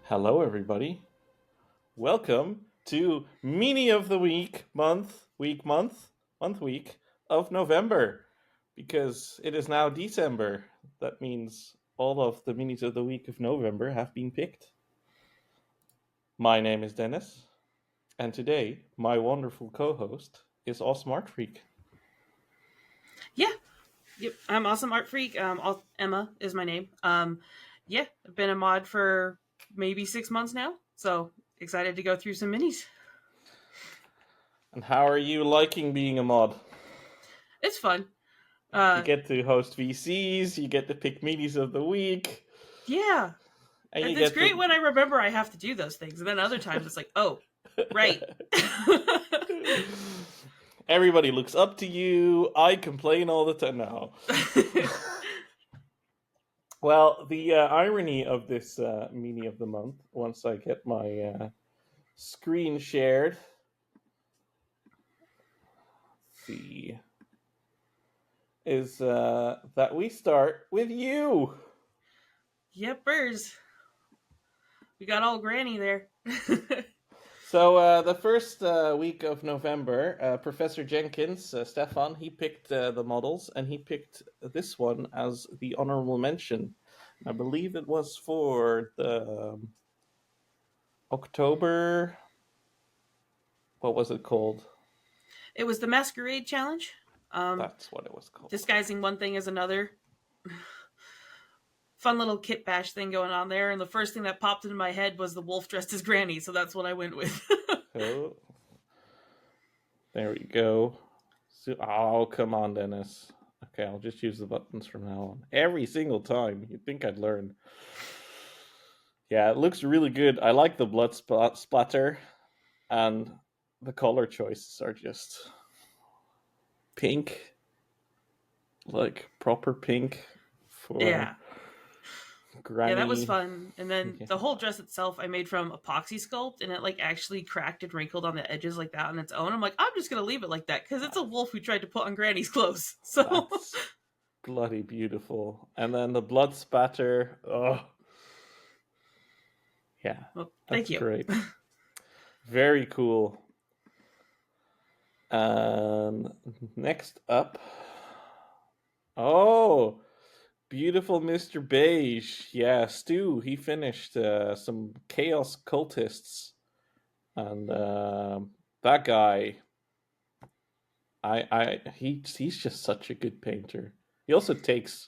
Hello, everybody. Welcome to Meanie of the Week, week of November. Because it is now December. That means all of the Meanies of the Week of November have been picked. My name is Dennis. And today, my wonderful co-host is AwesomeArtFreak. Yeah. Yep. I'm AwesomeArtFreak. Emma is my name. Yeah, I've been a mod for maybe 6 months now, so excited to go through some minis. And how are you liking being a mod? It's fun. You get to host VCs, you get to pick Meanies of the Week. Yeah. And you It's get great to... when I remember I have to do those things, and then other times it's like, oh, right. Everybody looks up to you. I complain all the time now. Well, the irony of this meanie of the month, once I get my screen shared, let's see, is that we start with you. Yepers. We got all granny there. So the first week of November, Professor Jenkins, Stefan, he picked the models, and he picked this one as the honorable mention. I believe it was for the October. What was it called? It was the Masquerade Challenge. That's what it was called. Disguising one thing as another. Fun little kit bash thing going on there, and the first thing that popped into my head was the wolf dressed as Granny, so that's what I went with. Oh, there we go. Oh, come on, Dennis. Okay, I'll just use the buttons from now on. Every single time. You'd think I'd learn. Yeah, it looks really good. I like the blood splatter, and the color choices are just pink. Like, proper pink for... Yeah. Granny. Yeah, that was fun. And then the whole dress itself I made from epoxy sculpt, and it like actually cracked and wrinkled on the edges like that on its own. I'm like, I'm just gonna leave it like that because it's a wolf who tried to put on Granny's clothes. So that's bloody beautiful. And then the blood spatter. Oh, yeah. well, That's thank you. Great. Very cool. And next up, oh, beautiful MrBeige. Yeah, Stu, he finished some Chaos Cultists. And that guy, he's just such a good painter. He also takes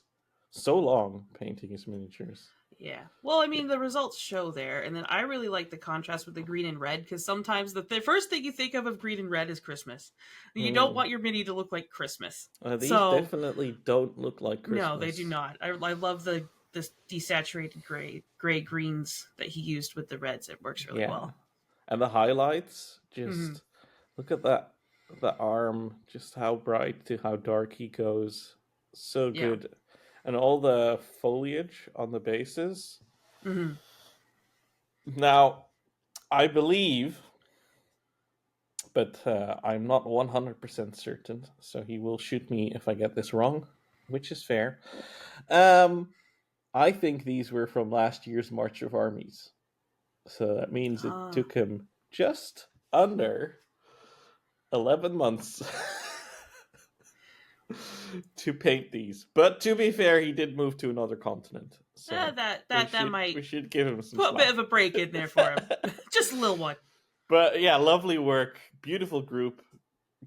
so long painting his miniatures. Yeah. Well, I mean, the results show there, and then I really like the contrast with the green and red because sometimes the first thing you think of green and red is Christmas. You don't want your mini to look like Christmas. These definitely don't look like Christmas. No, they do not. I love the desaturated gray greens that he used with the reds. It works really well. And the highlights, just look at that. The arm, just how bright to how dark he goes. So good. Yeah. And all the foliage on the bases. Mm-hmm. Now, I believe, but I'm not 100% certain, so he will shoot me if I get this wrong, which is fair. I think these were from last year's March of Armies. So that means it took him just under 11 months to paint these. But to be fair, he did move to another continent. So we should give him some put a bit of a break in there for him. Just a little one. But yeah, lovely work. Beautiful group.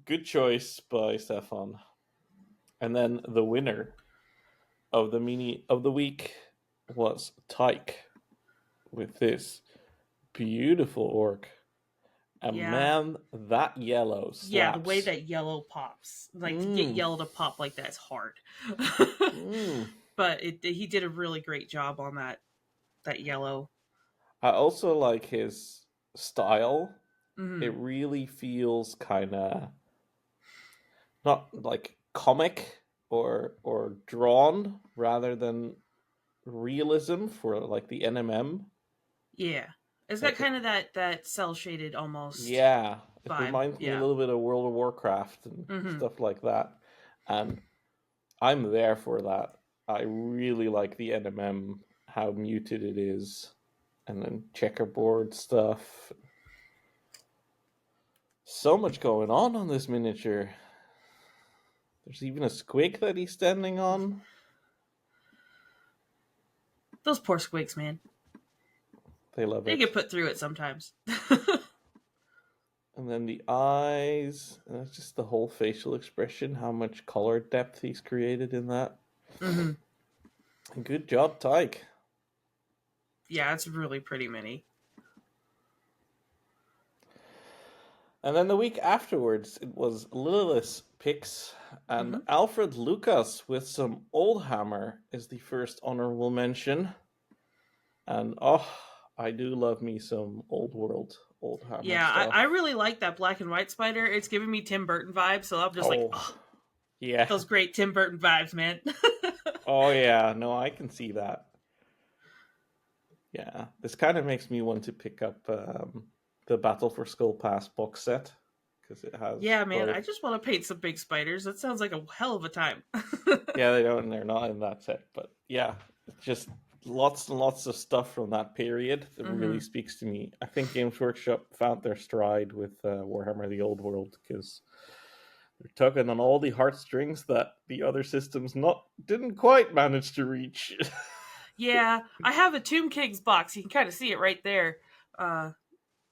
Good choice by Stefan. And then the winner of the mini of the week was Tyke with this beautiful orc. And man, that yellow slaps. Yeah, the way that yellow pops. Like, to get yellow to pop like that is hard. But he did a really great job on that yellow. I also like his style. Mm-hmm. It really feels kind of not like comic or drawn rather than realism for like the NMM. Yeah. It's got kind of that cell shaded almost. Yeah, it vibe. Reminds me a little bit of World of Warcraft and stuff like that. And I'm there for that. I really like the NMM, how muted it is. And then checkerboard stuff. So much going on this miniature. There's even a squig that he's standing on. Those poor squigs, man. They love They it. get put through it sometimes. And then the eyes. And it's just the whole facial expression. How much color depth he's created in that. Mm-hmm. Good job, Tyke. Yeah, it's really pretty mini. And then the week afterwards, it was Lilith's picks, and Alfred Lucas with some Old Hammer is the first honorable mention. And I do love me some Old World, Old Hammer stuff. I really like that black and white spider. It's giving me Tim Burton vibes, so I'm just yeah, those great Tim Burton vibes, man. Oh yeah, no, I can see that. Yeah, this kind of makes me want to pick up the Battle for Skull Pass box set because it has. Yeah, man, both. I just want to paint some big spiders. That sounds like a hell of a time. Yeah, they're not in that set, but yeah, it's just lots and lots of stuff from that period that really speaks to me. I think Games Workshop found their stride with Warhammer: The Old World because they're tugging on all the heartstrings that the other systems didn't quite manage to reach. Yeah, I have a Tomb Kings box. You can kind of see it right there.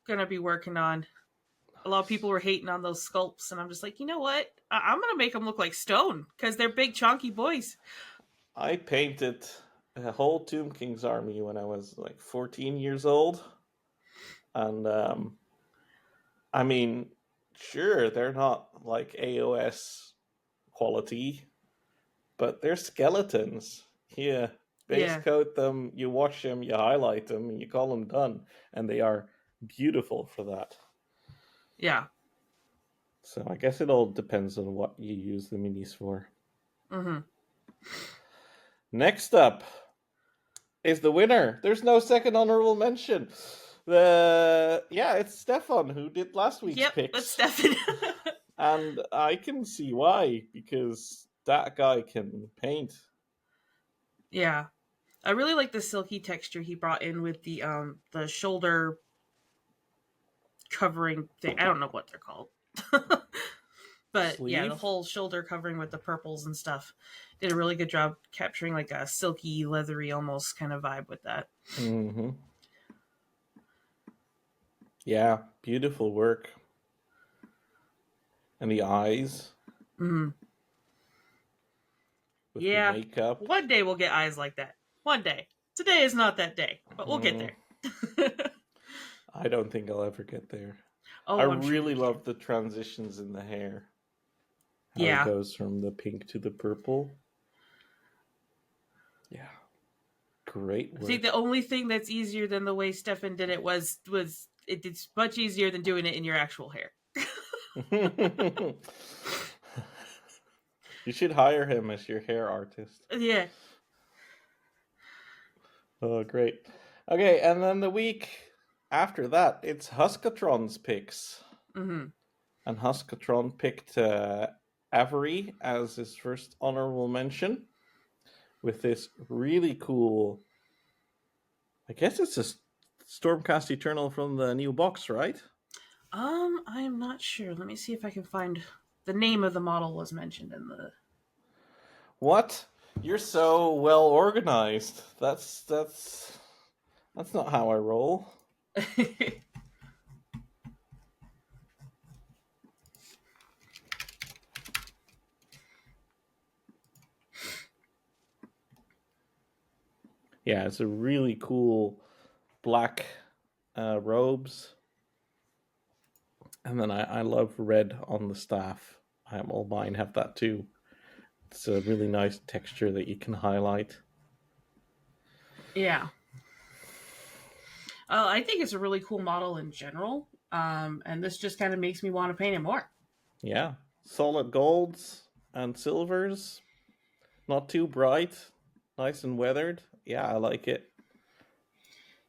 Gonna be working on. A lot of people were hating on those sculpts, and I'm just like, you know what? I'm gonna make them look like stone because they're big, chunky boys. I painted a whole Tomb Kings army when I was like 14 years old, and I mean, sure, they're not like AOS quality, but they're skeletons. Yeah. Base coat them, you wash them, you highlight them, and you call them done. And they are beautiful for that. Yeah. So I guess it all depends on what you use the minis for. Next up is the winner. There's no second honorable mention. It's Stefan who did last week's picks. It's Stefan. And I can see why, because that guy can paint. Yeah. I really like the silky texture he brought in with the shoulder covering thing. I don't know what they're called. But sleeve? Yeah, the whole shoulder covering with the purples and stuff. Did a really good job capturing like a silky, leathery almost kind of vibe with that. Mm-hmm. Yeah, beautiful work. And the eyes. Mm-hmm. With the makeup. One day we'll get eyes like that. One day. Today is not that day, but we'll get there. I don't think I'll ever get there. I really love the transitions in the hair. How it goes from the pink to the purple. Yeah. Great work. I think the only thing that's easier than the way Stefan did it was it's much easier than doing it in your actual hair. You should hire him as your hair artist. Yeah. Oh, great. Okay, and then the week after that, it's Huskatron's picks. Mm-hmm. And Huskatron picked Avery as his first honorable mention with this really cool, I guess it's a Stormcast Eternal from the new box, right? I am not sure. Let me see if I can find the name of the model was mentioned in the... What? You're so well organized. That's not how I roll. Yeah, it's a really cool black robes. And then I love red on the staff. All mine have that too. It's a really nice texture that you can highlight. Yeah. I think it's a really cool model in general. And this just kind of makes me want to paint it more. Yeah. Solid golds and silvers. Not too bright. Nice and weathered. Yeah, I like it.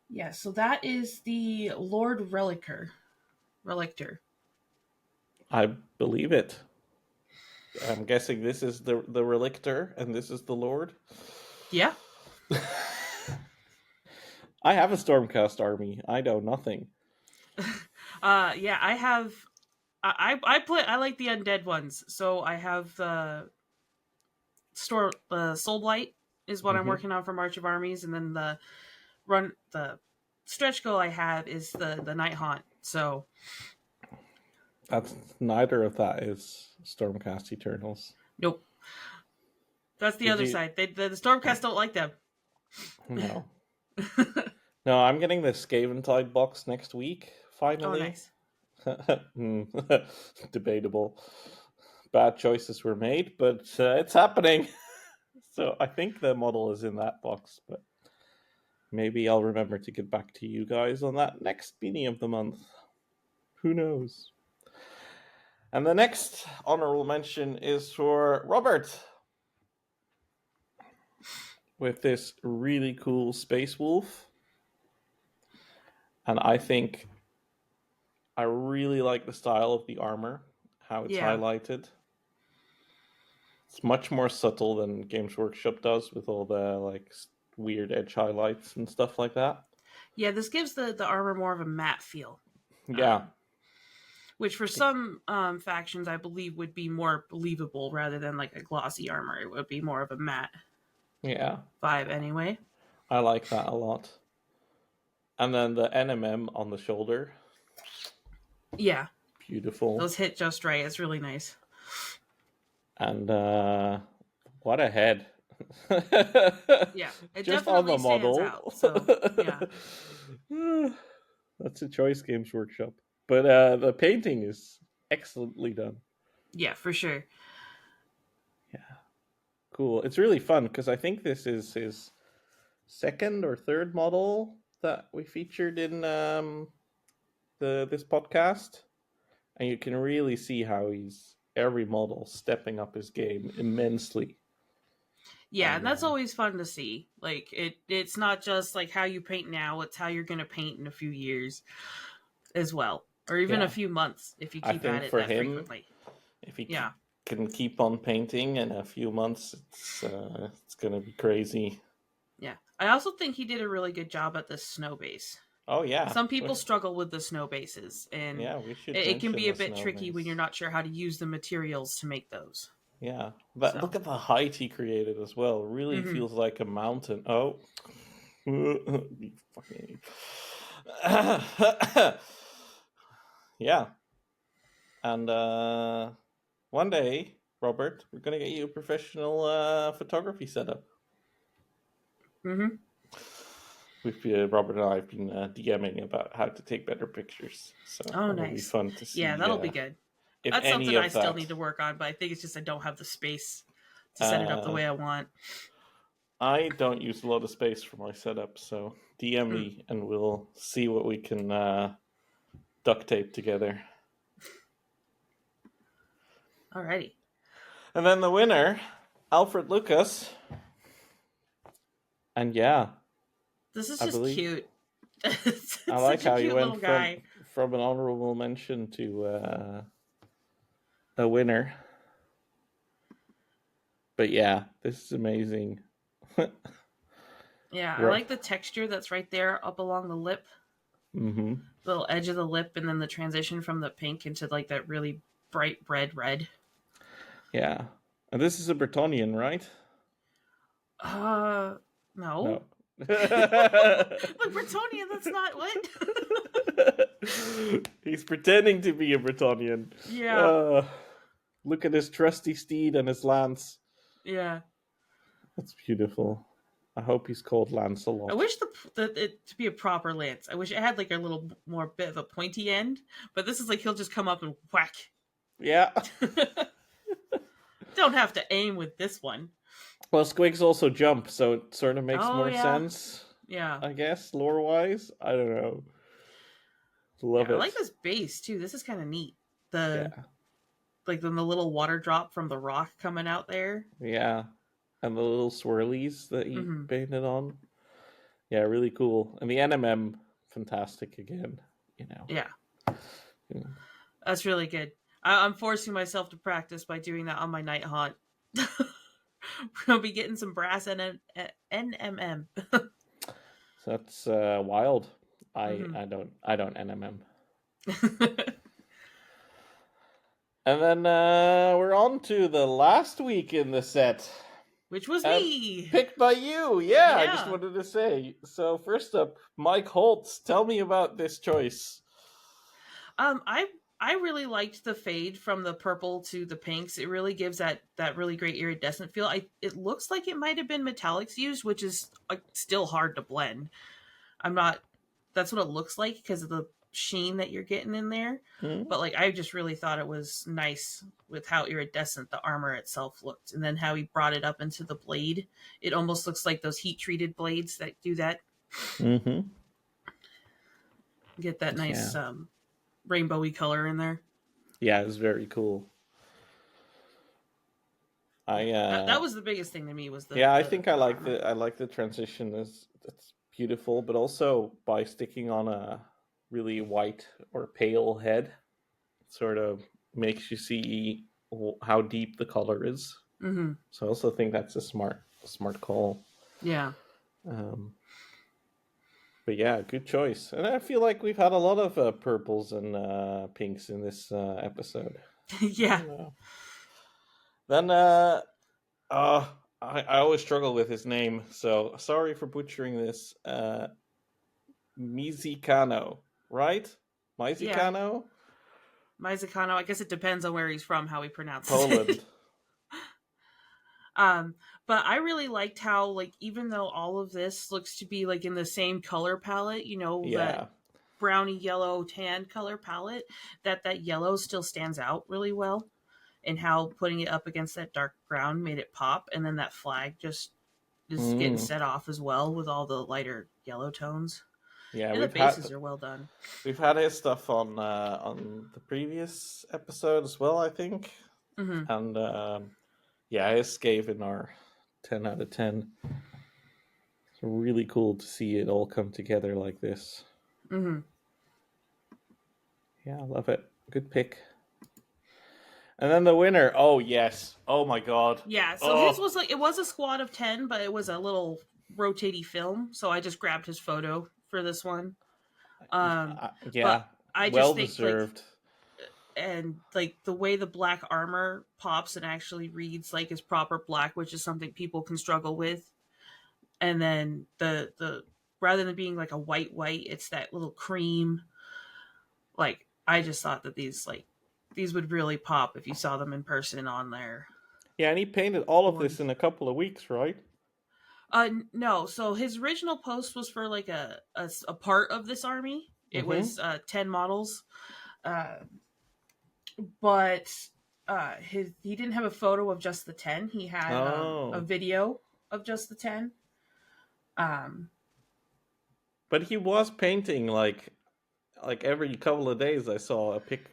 Yeah, so that is the Lord Relictor. I believe it. I'm guessing this is the Relictor and this is the Lord. Yeah. I have a Stormcast army. I know nothing. Yeah, I have. I like the undead ones, so I have the Soul Blight is what I'm Hmm. working on for March of Armies, and then the stretch goal I have is the Night Haunt. So That's neither of that is Stormcast Eternals. nope, that's the Did other you? side. The Stormcast don't like them. No. No, I'm getting the Scaventide box next week, Oh, finally. nice. Hmm. Debatable. Bad choices were made, but it's happening. So I think the model is in that box, but maybe I'll remember to get back to you guys on that next beanie of the month. Who knows? And the next honorable mention is for Robert with this really cool Space Wolf. And I think I really like the style of the armor, how it's Yeah, highlighted. It's much more subtle than Games Workshop does with all the like weird edge highlights and stuff like that. yeah. This gives the armor more of a matte feel. Yeah, Um, which for some factions I believe would be more believable rather than like a glossy armor. It would be more of a matte yeah, vibe anyway. I like that a lot. And then the NMM on the shoulder, Yeah, beautiful. those hit just right. It's really nice. And what a head. Yeah, it Just on definitely the stands out. model. So yeah, That's a choice, Games Workshop. But the painting is excellently done. yeah, for sure. Yeah, cool. It's really fun because I think this is his second or third model that we featured in this podcast, and you can really see how he's every model stepping up his game immensely. Yeah, And and that's always fun to see. Like it's not just like how you paint now; it's how you're gonna paint in a few years as well, or even a yeah, few months if you I keep at think it for that him, frequently. if he Yeah, can keep on painting in a few months, it's gonna be crazy. yeah. I also think he did a really good job at the snow base. Oh yeah, Some people struggle with the snow bases, and yeah. We should it can mention be a the bit snow tricky when you're base. not sure how to use the materials to make those. Yeah, but look So, at the height he created as well. Really mm-hmm. feels like a mountain. Oh, you fucking. Yeah, and one day, Robert, we're gonna get you a professional photography setup. Mm-hmm. Robert and I have been DMing about how to take better pictures, so Oh, that'll be nice. fun to Yeah, see that'll be good. if That's any something I of still that. need to work on, but I think it's just I don't have the space to set it up the Uh, way I want. I don't use a lot of space for my setup, so DM Mm. me and we'll see what we can duct tape together. Alrighty. And then the winner, Alfred Lucas. And yeah, This is I just believe cute. I It's like such a how you cute little went guy. from an honorable mention to a winner. But yeah, this is amazing. Yeah, I Ro- like the texture that's right there up along the lip, mm-hmm. little edge of the lip, and then the transition from the pink into like that really bright red. Yeah. And this is a Bretonian, right? No. No. Look, Bretonian, that's not what? He's pretending to be a Bretonian. Yeah. Look at his trusty steed and his lance. Yeah. That's beautiful. I hope he's called I Lancelot. wish it to be a proper lance. I wish it had like a little more bit of a pointy end, but this is like he'll just come up and whack. Yeah. Don't have to aim with this one. Well, Squigs also jump, so it sort of makes Oh more yeah. sense, Yeah. I guess, lore-wise. I don't know. Yeah, Love I it. like this base too. This is kind of neat. The Yeah. like the little water drop from the rock coming out there. Yeah. And the little swirlies that he painted on. Yeah, really cool. And the NMM, fantastic again, you know. Yeah. Yeah. That's really good. I'm forcing myself to practice by doing that on my night haunt. I'll be getting some brass and NMM. That's wild. Mhm. I don't NMM. And then we're on to the last week in the set. Which was me. Picked by you. Yeah, I just Yeah. wanted to say. So first up, Mike Holts. Tell me about this choice. I really liked the fade from the purple to the pinks. It really gives that really great iridescent feel. It looks like it might have been metallics used, which is still hard to blend. I'm not. That's what it looks like because of the sheen that you're getting in there. Hmm? But I just really thought it was nice with how iridescent the armor itself looked, and then how he brought it up into the blade. It almost looks like those heat treated blades that do that. Mm-hmm. Get that nice Yeah. rainbowy color in there. Yeah, it's very cool. That was the biggest thing to me was Yeah, I the think I like armor. the transition. It's beautiful, but also by sticking on a really white or pale head, it sort of makes you see how deep the color is. Mm-hmm. So I also think that's a smart call. Yeah. Um, but yeah, good choice. And I feel like we've had a lot of purples and pinks in this episode. Yeah. Then uh, I always struggle with his name, so sorry for butchering this. Myzikano, right? Yeah. Myzikano? Myzikano. I guess it depends on where he's from, how he pronounces it. Poland. um, but I really liked how even though all of this looks to be in the same color palette, that Yeah. browny yellow tan color palette, that yellow still stands out really well, and how putting it up against that dark ground made it pop, and then that flag just is getting Mm. set off as well with all the lighter yellow tones. Yeah, And the bases are well done. we've had his stuff on the previous episode as well, I think. Mm-hmm. And yeah, his gave in our 10 out of 10. It's really cool to see it all come together like this. Mm-hmm. Yeah, I love it. Good pick. And then the winner. Oh yes. Oh my god. Yeah, so his Oh. was it was a squad of 10, but it was a little rotating film, so I just grabbed his photo for this one. Yeah. But I Well just think deserved. and the way the black armor pops and actually reads like is proper black, which is something people can struggle with. And then the rather than being like a white, it's that little cream. I just thought that these would really pop if you saw them in person on there. Yeah, and he painted all of One. this in a couple of weeks, right? No. So his original post was for a part of this army. It Mm-hmm. was 10 models, uh, but he didn't have a photo of just the 10. He had a Oh. video of just the 10. Um, But he was painting like every couple of days I saw a pic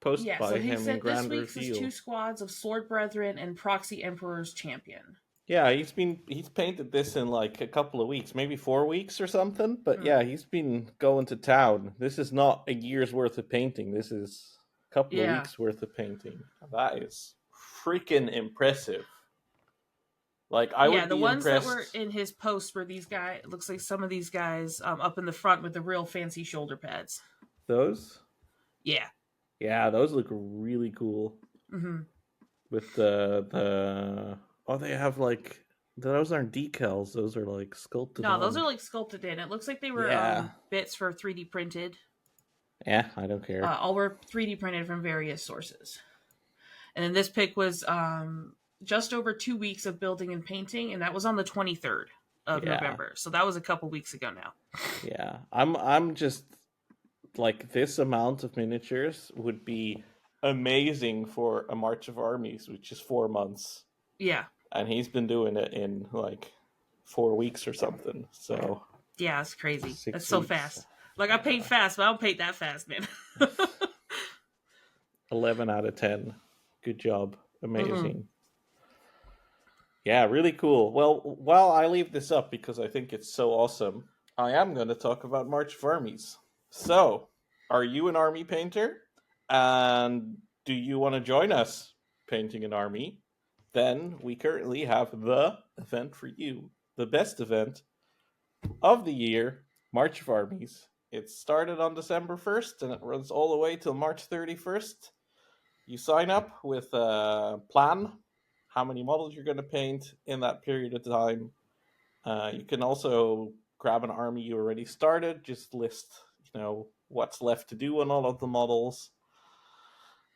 post yeah. So by he him in said this Grand week's is two Reveal. squads of Sword Brethren and Proxy Emperor's Champion. Yeah, he's painted this in like a couple of weeks, maybe 4 weeks or something. But Mm. yeah, he's been going to town. This is not a year's worth of painting. This is a couple of Yeah. weeks worth of painting. That is freaking impressive. Like I Yeah, would the be ones that impressed. were in his post were these guys. It looks like some of these guys up in the front with the real fancy shoulder pads. Those, Yeah. yeah, those look really cool. Mm-hmm. With the oh, they have like those aren't decals. Those are like sculpted No, those on. are sculpted in. It looks like they were Yeah, bits for 3D printed. yeah, I don't care. All were 3D printed from various sources. And then this pick was just over 2 weeks of building and painting, and that was on the 23rd of Yeah, November. So that was a couple weeks ago now. yeah. I'm just like this amount of miniatures would be amazing for a March of Armies, which is 4 months, Yeah. and he's been doing it in like 4 weeks or something. So Yeah, it's crazy. 6 That's so weeks. fast. I paint fast, but I don't paint that fast, man. 11 out of 10. Good job. Amazing. Mm-hmm. Yeah, really cool. Well, while I leave this up because I think it's so awesome, I am going to talk about March of Armies. So, are you an army painter? And do you want to join us painting an army? Then we currently have the event for you. The best event of the year, March of Armies. It started on December 1st and it runs all the way till March 31st. You sign up with a plan, how many models you're going to paint in that period of time. You can also grab an army you already started, just list, what's left to do on all of the models.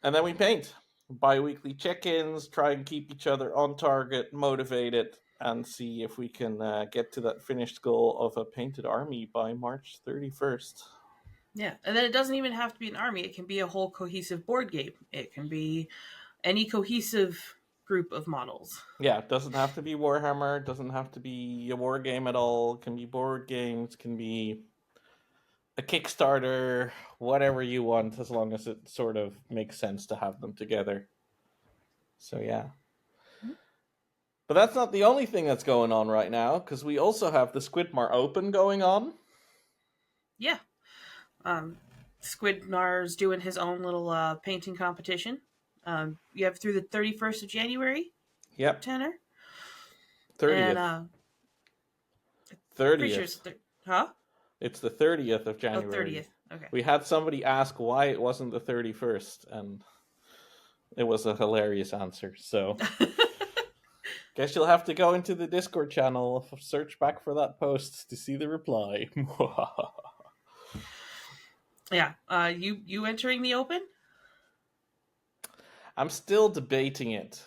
And then we paint. Bi-weekly check-ins, try and keep each other on target, motivated, and see if we can get to that finished goal of a painted army by March 31st. Yeah, and then it doesn't even have to be an army. It can be a whole cohesive board game. It can be any cohesive group of models. Yeah, it doesn't have to be Warhammer. It doesn't have to be a war game at all. It can be board games. It can be a Kickstarter. Whatever you want, as long as it sort of makes sense to have them together. So, yeah. But that's not the only thing that's going on right now, because we also have the Squidmar Open going on. Yeah. Squidmar's doing his own little painting competition. You have through the 31st of January. Yep. Tanner. 30th. And, 30th. Sure huh? It's the 30th of January. Oh, 30th. Okay. We had somebody ask why it wasn't the 31st, and it was a hilarious answer. So, guess you'll have to go into the Discord channel, search back for that post to see the reply. Yeah. You entering the Open? I'm still debating it.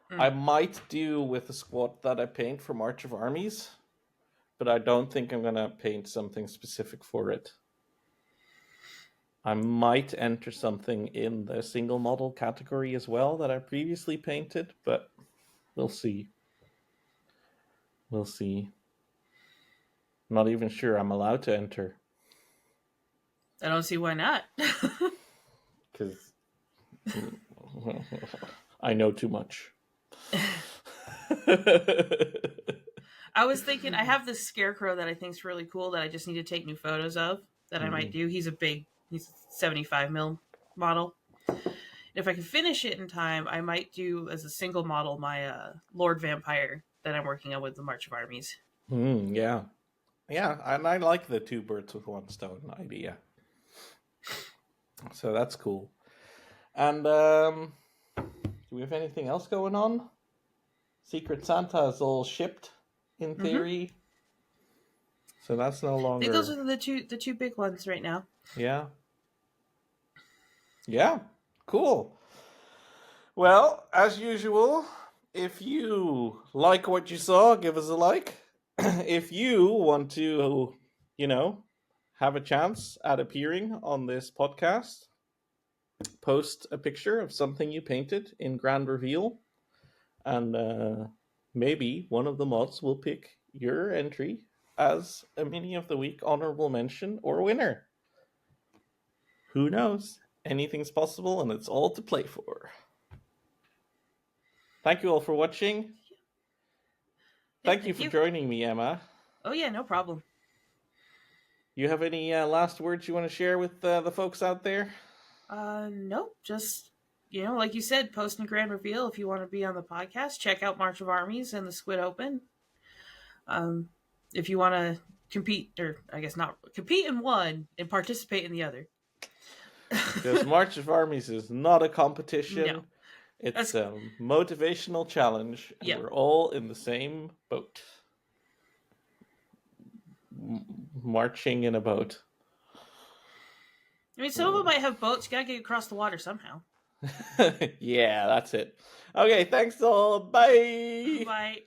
I might do with the squad that I paint for March of Armies, but I don't think I'm going to paint something specific for it. I might enter something in the single model category as well that I previously painted, but we'll see. We'll see. I'm not even sure I'm allowed to enter. I don't see why not. Because I know too much. I was thinking, I have this scarecrow that I think is really cool that I just need to take new photos of that I might do. He's a 75 mil model. If I can finish it in time, I might do as a single model my Lord Vampire that I'm working on with the March of Armies. Yeah. Yeah, and I like the 2 birds with 1 stone idea. So that's cool. And do we have anything else going on? Secret Santa is all shipped in theory. So that's no longer. I think those are the two big ones right now. Yeah. Yeah. Cool. Well, as usual, if you like what you saw, give us a like. If you want to, have a chance at appearing on this podcast, post a picture of something you painted in Grand Reveal, and maybe one of the mods will pick your entry as a Mini of the Week honorable mention or winner. Who knows? Anything's possible, and it's all to play for. Thank you all for watching. Thank you for joining me, Emma. Oh yeah, no problem. You have any last words you want to share with the folks out there? Nope. Just, like you said, post in Grand Reveal if you want to be on the podcast. Check out March of Armies and the Squid Open. If you want to compete, or I guess not compete in one and participate in the other. Because March of Armies is not a competition. No. It's a motivational challenge, and we're all in the same boat. Marching in a boat. I mean, some of them might have boats. You gotta get across the water somehow. Yeah, that's it. Okay, thanks all. Bye. Bye.